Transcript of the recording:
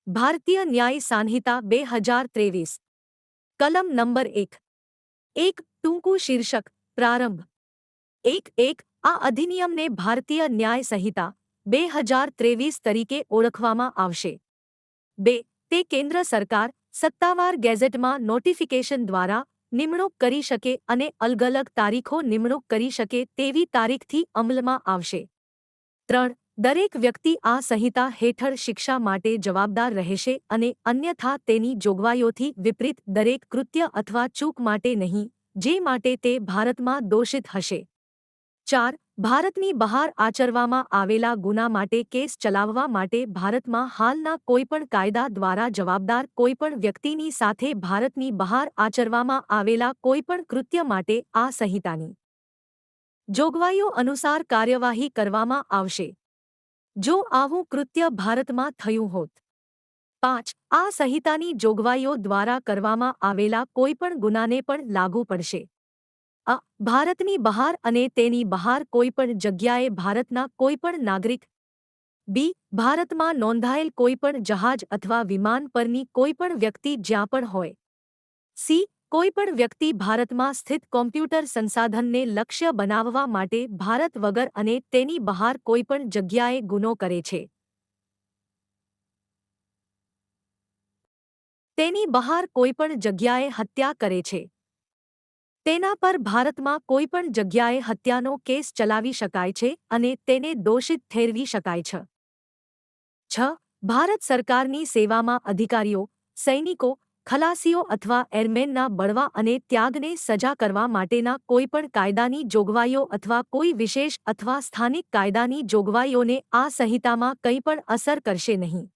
ભારતીય ન્યાય સંહિતા 2023 કલમ નંબર 1 ટૂંકું શીર્ષક પ્રારંભ 1 આ અધિનિયમને ભારતીય ન્યાય સંહિતા 2023 તરીકે ઓળખવામાં આવશે 2 તે કેન્દ્ર સરકાર સત્તાવાર ગેઝેટમાં નોટિફિકેશન દ્વારા નિમણૂક કરી શકે અને અલગ અલગ તારીખો નિમણૂક કરી શકે તેવી તારીખથી અમલમાં આવશે 3 દરેક વ્યક્તિ આ સંહિતા હેઠળ શિક્ષા માટે જવાબદાર રહેશે અને અન્યથા તેની જોગવાઈઓથી વિપરીત દરેક કૃત્ય અથવા ચૂક માટે નહીં જે માટે તે ભારતમાં દોષિત હશે 4 ભારતની બહાર આચરવામાં આવેલા ગુના માટે કેસ ચલાવવા માટે ભારતમાં હાલના કોઈપણ કાયદા દ્વારા જવાબદાર કોઈપણ વ્યક્તિની સાથે ભારતની બહાર આચરવામાં આવેલા કોઈપણ કૃત્ય માટે આ સંહિતાની જોગવાઈઓ અનુસાર કાર્યવાહી કરવામાં આવશે જો આવું કૃત્ય ભારતમાં થયું હોત 5 આ સંહિતાની જોગવાઈઓ દ્વારા કરવામાં આવેલા કોઈપણ ગુનાને પણ લાગુ પડશે ભારતની બહાર અને તેની બહાર કોઈપણ જગ્યાએ ભારતના કોઈપણ નાગરિક બી ભારતમાં નોંધાયેલ કોઈપણ જહાજ અથવા વિમાન પરની કોઈપણ વ્યક્તિ જ્યાં પણ હોય સી કોઈપણ વ્યક્તિ ભારતમાં સ્થિત કોમ્પ્યુટર સંસાધનને લક્ષ્ય બનાવવા માટે ભારત વગર અને તેની બહાર કોઈપણ જગ્યાએ ગુનો કરે છે તેની બહાર કોઈપણ જગ્યાએ હત્યા કરે છે તેના પર ભારતમાં કોઈપણ જગ્યાએ હત્યાનો કેસ ચલાવી શકાય છે અને તેને દોષિત ઠેરવી શકાય છે 6 ભારત સરકારની સેવામાં અધિકારીઓ સૈનિકો ખલાસીઓ અથવા એરમેનના બળવા અને ત્યાગને સજા કરવા માટેના કોઈપણ કાયદાની જોગવાઈઓ અથવા કોઈ વિશેષ અથવા સ્થાનિક કાયદાની જોગવાઈઓને આ સંહિતામાં કંઈપણ અસર કરશે નહીં